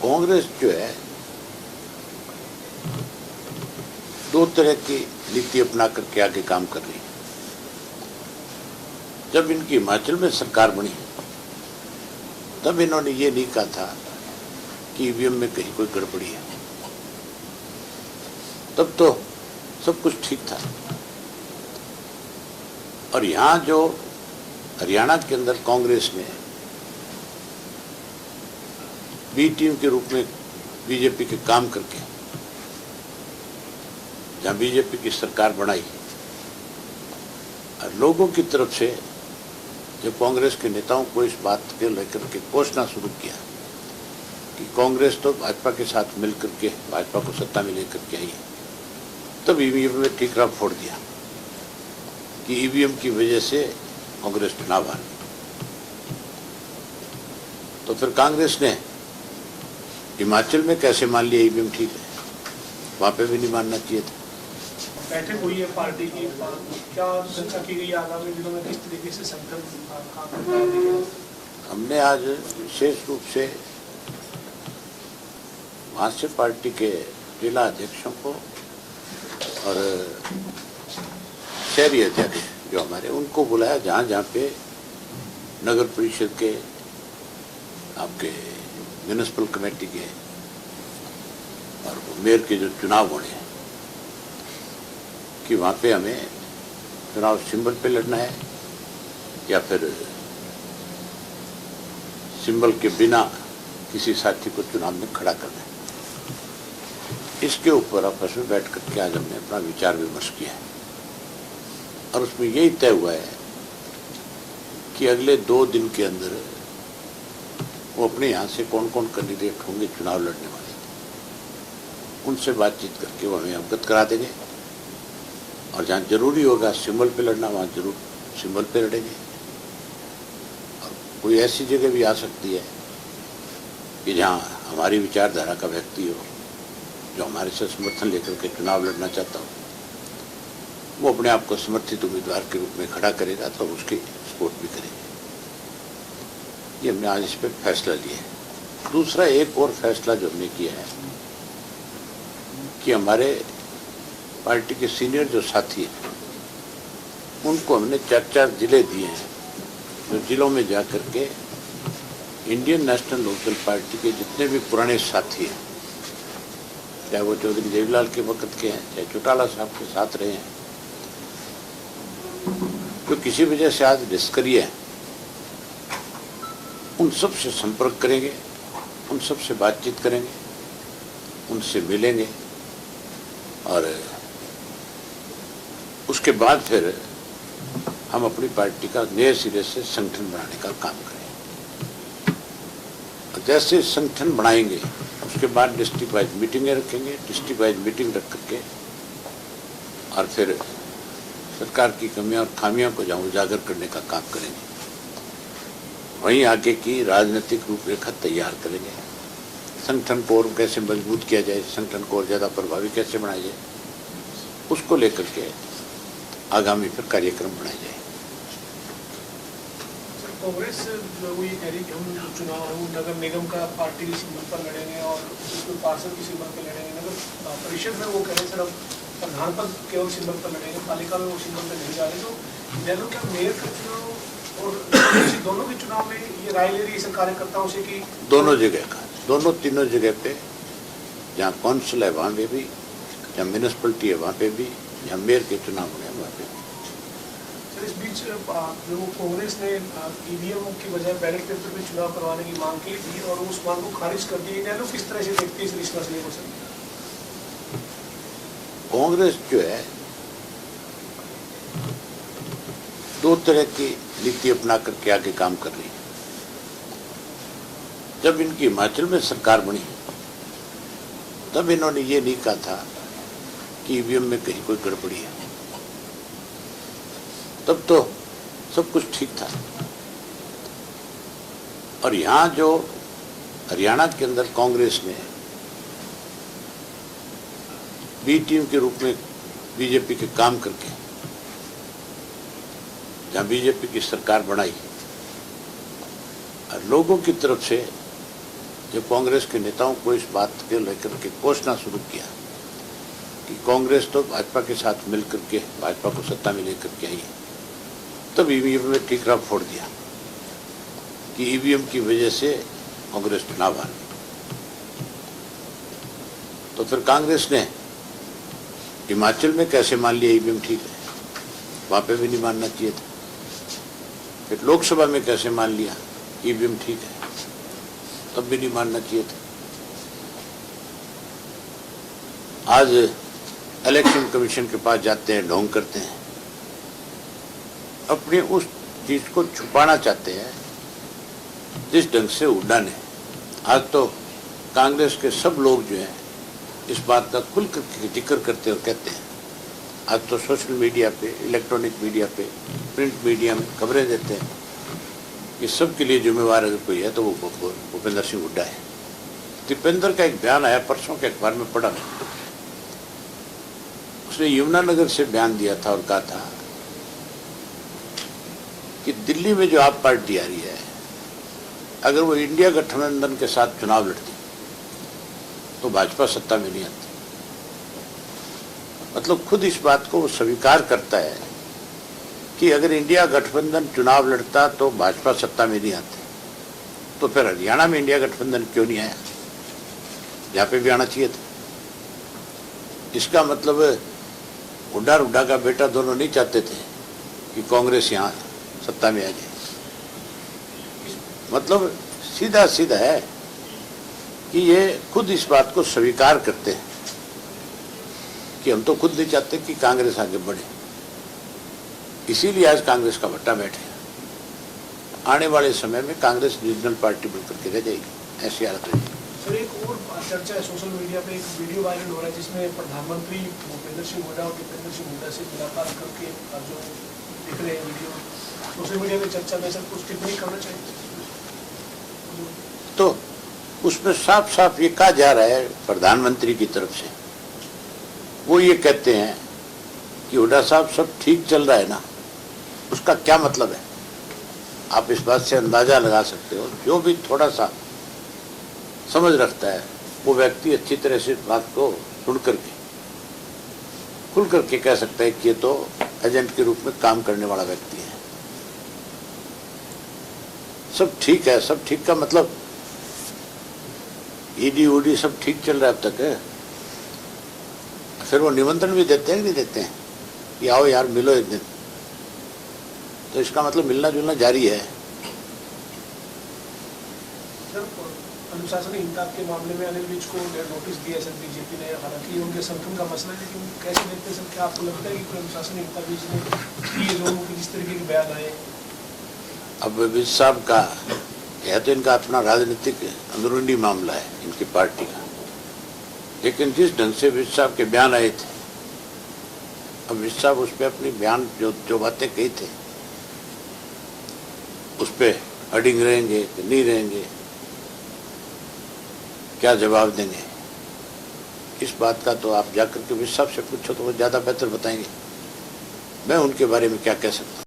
कांग्रेस जो है दो तरह की नीति अपना करके आगे काम कर रही है। जब इनकी हिमाचल में सरकार बनी तब इन्होंने ये नहीं कहा था कि ईवीएम में कहीं कोई गड़बड़ी है, तब तो सब कुछ ठीक था। और यहां जो हरियाणा के अंदर कांग्रेस ने बी टीम के रूप में बीजेपी के काम करके जहां बीजेपी की सरकार बनाई और लोगों की तरफ से जो कांग्रेस के नेताओं को इस बात के लेकर के कोसना शुरू किया कि कांग्रेस तो भाजपा के साथ मिलकर के भाजपा को सत्ता में लेकर के आई है, तब ईवीएम में ठीकरा फोड़ दिया कि ईवीएम की वजह से कांग्रेस चुनाव हारी। तो फिर कांग्रेस ने हिमाचल में कैसे मान लिया ईवीएम ठीक है, वहां पे भी नहीं मानना चाहिए था। बैठक हुई है पार्टी की, क्या चर्चा की गई आगामी दिनों में किस तरीके से संगठन काम करता है? हमने आज विशेष रूप से वहां से पार्टी के जिला अध्यक्षों को और शहरी अध्यक्ष जो हमारे उनको बुलाया, जहाँ जहाँ पे नगर परिषद के आपके म्यूनिसिपल कमेटी के और मेयर के जो चुनाव होने हैं कि वहाँ पे हमें चुनाव सिंबल पे लड़ना है या फिर सिंबल के बिना किसी साथी को चुनाव में खड़ा करना है। इसके ऊपर आपस में बैठ करके आज हमने अपना विचार विमर्श किया है और उसमें यही तय हुआ है कि अगले 2 दिन के अंदर वो अपने यहाँ से कौन कौन कैंडिडेट होंगे चुनाव लड़ने वाले, उनसे बातचीत करके वो हमें अवगत करा देंगे और जहाँ जरूरी होगा सिंबल पे लड़ना वहाँ जरूर सिंबल पे लड़ेंगे। और कोई ऐसी जगह भी आ सकती है कि जहाँ हमारी विचारधारा का व्यक्ति हो जो हमारे से समर्थन लेकर के चुनाव लड़ना चाहता हो, वो अपने आप को समर्थित उम्मीदवार के रूप में खड़ा करेगा तो उसकी सपोर्ट भी करेंगे। ये हमने आज इस पर फैसला लिया है। दूसरा एक और फैसला जो हमने किया है कि हमारे पार्टी के सीनियर जो साथी हैं उनको हमने 4-4 जिले दिए हैं, जो जिलों में जा कर के इंडियन नेशनल लोकदल पार्टी के जितने भी पुराने साथी हैं, चाहे वो चौधरी देवीलाल के वक्त के हैं, चाहे चौटाला साहब के साथ रहे हैं, जो किसी वजह से आज निष्क्रिय हैं, उन सब से संपर्क करेंगे, उन सब से बातचीत करेंगे, उनसे मिलेंगे और उसके बाद फिर हम अपनी पार्टी का नए सिरे से संगठन बनाने का काम करेंगे। और जैसे संगठन बनाएंगे उसके बाद डिस्ट्रिक्ट वाइज मीटिंगें रखेंगे, डिस्ट्रिक्ट वाइज मीटिंग रख करके और फिर सरकार की कमियां और खामियों को जहाँ उजागर करने का काम करेंगे, वहीं आगे की राजनीतिक रूपरेखा तैयार करेंगे। संगठन को और कैसे मजबूत किया जाए, संगठन को और ज़्यादा प्रभावी कैसे बनाया जाए, उसको लेकर के आगामी फिर कार्यक्रम बनाए जाए। कांग्रेस जो ये कह रही कि हम चुनाव नगर निगम का पार्टी की सिंबल पर लड़ेंगे और उसमें पार्षद की सिंबल पर लड़ेंगे, नगर परिषद में वो कह रहे सिर्फ प्रधान पद केवल सिंबल पर लड़ेंगे, पालिका में वो सिंबल पर नहीं जा रहे। तो दोनों क्या मेयर का चुनाव और दोनों के चुनाव में ये राय ले रही है कार्यकर्ताओं से कि दोनों जगह का, दोनों तीनों जगह पे, जहाँ काउंसिल है वहाँ पे भी, जहाँ म्यूनिसिपलिटी है वहाँ पे भी, जहाँ मेयर के चुनाव होने वहाँ पे भी। सर इस बीच जो कांग्रेस ने ईवीएम की बजाय बैलेट पेपर में चुनाव करवाने की मांग की थी और उस मांग को खारिज कर दी, लोग किस तरह से देखते हैं इस मसले को? सर कांग्रेस जो है 2 तरह की नीति अपना करके आगे काम कर रही है। जब इनकी हिमाचल में सरकार बनी तब इन्होंने ये नहीं कहा था कि ईवीएम में कहीं कोई गड़बड़ी है, तब तो सब कुछ ठीक था। और यहाँ जो हरियाणा के अंदर कांग्रेस ने बी टीम के रूप में बीजेपी के काम करके जहाँ बीजेपी की सरकार बनाई और लोगों की तरफ से जब कांग्रेस के नेताओं को इस बात के लेकर के कोसना शुरू किया कि कांग्रेस तो भाजपा के साथ मिलकर के भाजपा को सत्ता में लेकर के आई है, तब ईवीएम में ठीकरा फोड़ दिया कि ईवीएम की वजह से कांग्रेस चुनाव हारी। तो फिर कांग्रेस ने हिमाचल में कैसे मान लिया ईवीएम ठीक है, वहां पे भी नहीं मानना चाहिए था। फिर लोकसभा में कैसे मान लिया ईवीएम ठीक है, तब भी नहीं मानना चाहिए था। आज इलेक्शन कमीशन के पास जाते हैं, ढोंग करते हैं, अपनी उस चीज को छुपाना चाहते हैं जिस ढंग से हुड्डा ने। आज तो कांग्रेस के सब लोग जो हैं इस बात का खुल कर जिक्र करते और कहते हैं। आज तो सोशल मीडिया पे, इलेक्ट्रॉनिक मीडिया पे, प्रिंट मीडिया में खबरें देते हैं कि सबके लिए जिम्मेवार अगर कोई है तो वो भूपेंद्र सिंह हुड्डा है। दीपेंद्र का एक बयान आया परसों के अखबार में पढ़ा, उसने यमुनानगर से बयान दिया था और कहा था कि दिल्ली में जो आप पार्टी आ रही है, अगर वो इंडिया गठबंधन के साथ चुनाव लड़ती तो भाजपा सत्ता में नहीं आती। मतलब खुद इस बात को वो स्वीकार करता है कि अगर इंडिया गठबंधन चुनाव लड़ता तो भाजपा सत्ता में नहीं आती। तो फिर हरियाणा में इंडिया गठबंधन क्यों नहीं आया, जहां पे भी आना चाहिए था? इसका मतलब हुड्डा का बेटा दोनों नहीं चाहते थे कि कांग्रेस यहाँ सत्ता में आ जाए। मतलब सीधा सीधा है कि ये खुद इस बात को स्वीकार करते हैं कि हम तो खुद नहीं चाहते कि कांग्रेस आगे बढ़े, इसीलिए आज कांग्रेस का भट्टा बैठे। आने वाले समय में कांग्रेस रीजनल पार्टी बनकर के रह जाएगी, ऐसी हालत रहेगी। सर एक और चर्चा है सोशल मीडिया पे, एक वीडियो वायरल हो रहा है जिसमें प्रधानमंत्री भूपेंद्र सिंह हुड्डा और दीपेंद्र सिंह हुड्डा से मुलाकात करके जो दिख रहे हैं वीडियो सोशल मीडिया में चर्चा में, सर कुछ टिप्पणी करना चाहिए? तो उसमें साफ साफ ये कहा जा रहा है प्रधानमंत्री की तरफ से, वो ये कहते हैं कि हुड्डा साहब सब ठीक चल रहा है ना। उसका क्या मतलब है आप इस बात से अंदाजा लगा सकते हो। जो भी थोड़ा सा समझ रखता है वो व्यक्ति अच्छी तरह से बात को सुन करके खुल करके कह सकता है कि ये तो एजेंट के रूप में काम करने वाला व्यक्ति है। सब ठीक है, सब ठीक का मतलब ईडी उडी सब ठीक चल रहा है अब तक है। फिर वो निमंत्रण भी देते हैं कि नहीं देते हैं कि आओ यार मिलो एक दिन, तो इसका मतलब मिलना जुलना जारी है। अनुशासनहीनता के मामले में अनिल विज को नोटिस दिया सर बीजेपी ने, हालांकि उनके संगठन का मसला है, लेकिन कैसे देखते हैं सर, क्या आपको लगता है कि कोई अनुशासनहीनता विज ने की जो जिस तरीके के बयान आए? अब विज साहब का यह तो इनका अपना राजनीतिक अंदरूनी मामला है इनकी पार्टी का, लेकिन जिस ढंग से विज साहब के बयान आए थे, अब विज साहब उस पर अपनी बयान जो बातें कही थे उस पर अडिंग रहेंगे कि नहीं रहेंगे, क्या जवाब देंगे, इस बात का तो आप जाकर के विज साहब से पूछो तो वो ज़्यादा बेहतर बताएंगे। मैं उनके बारे में क्या कह सकता हूँ।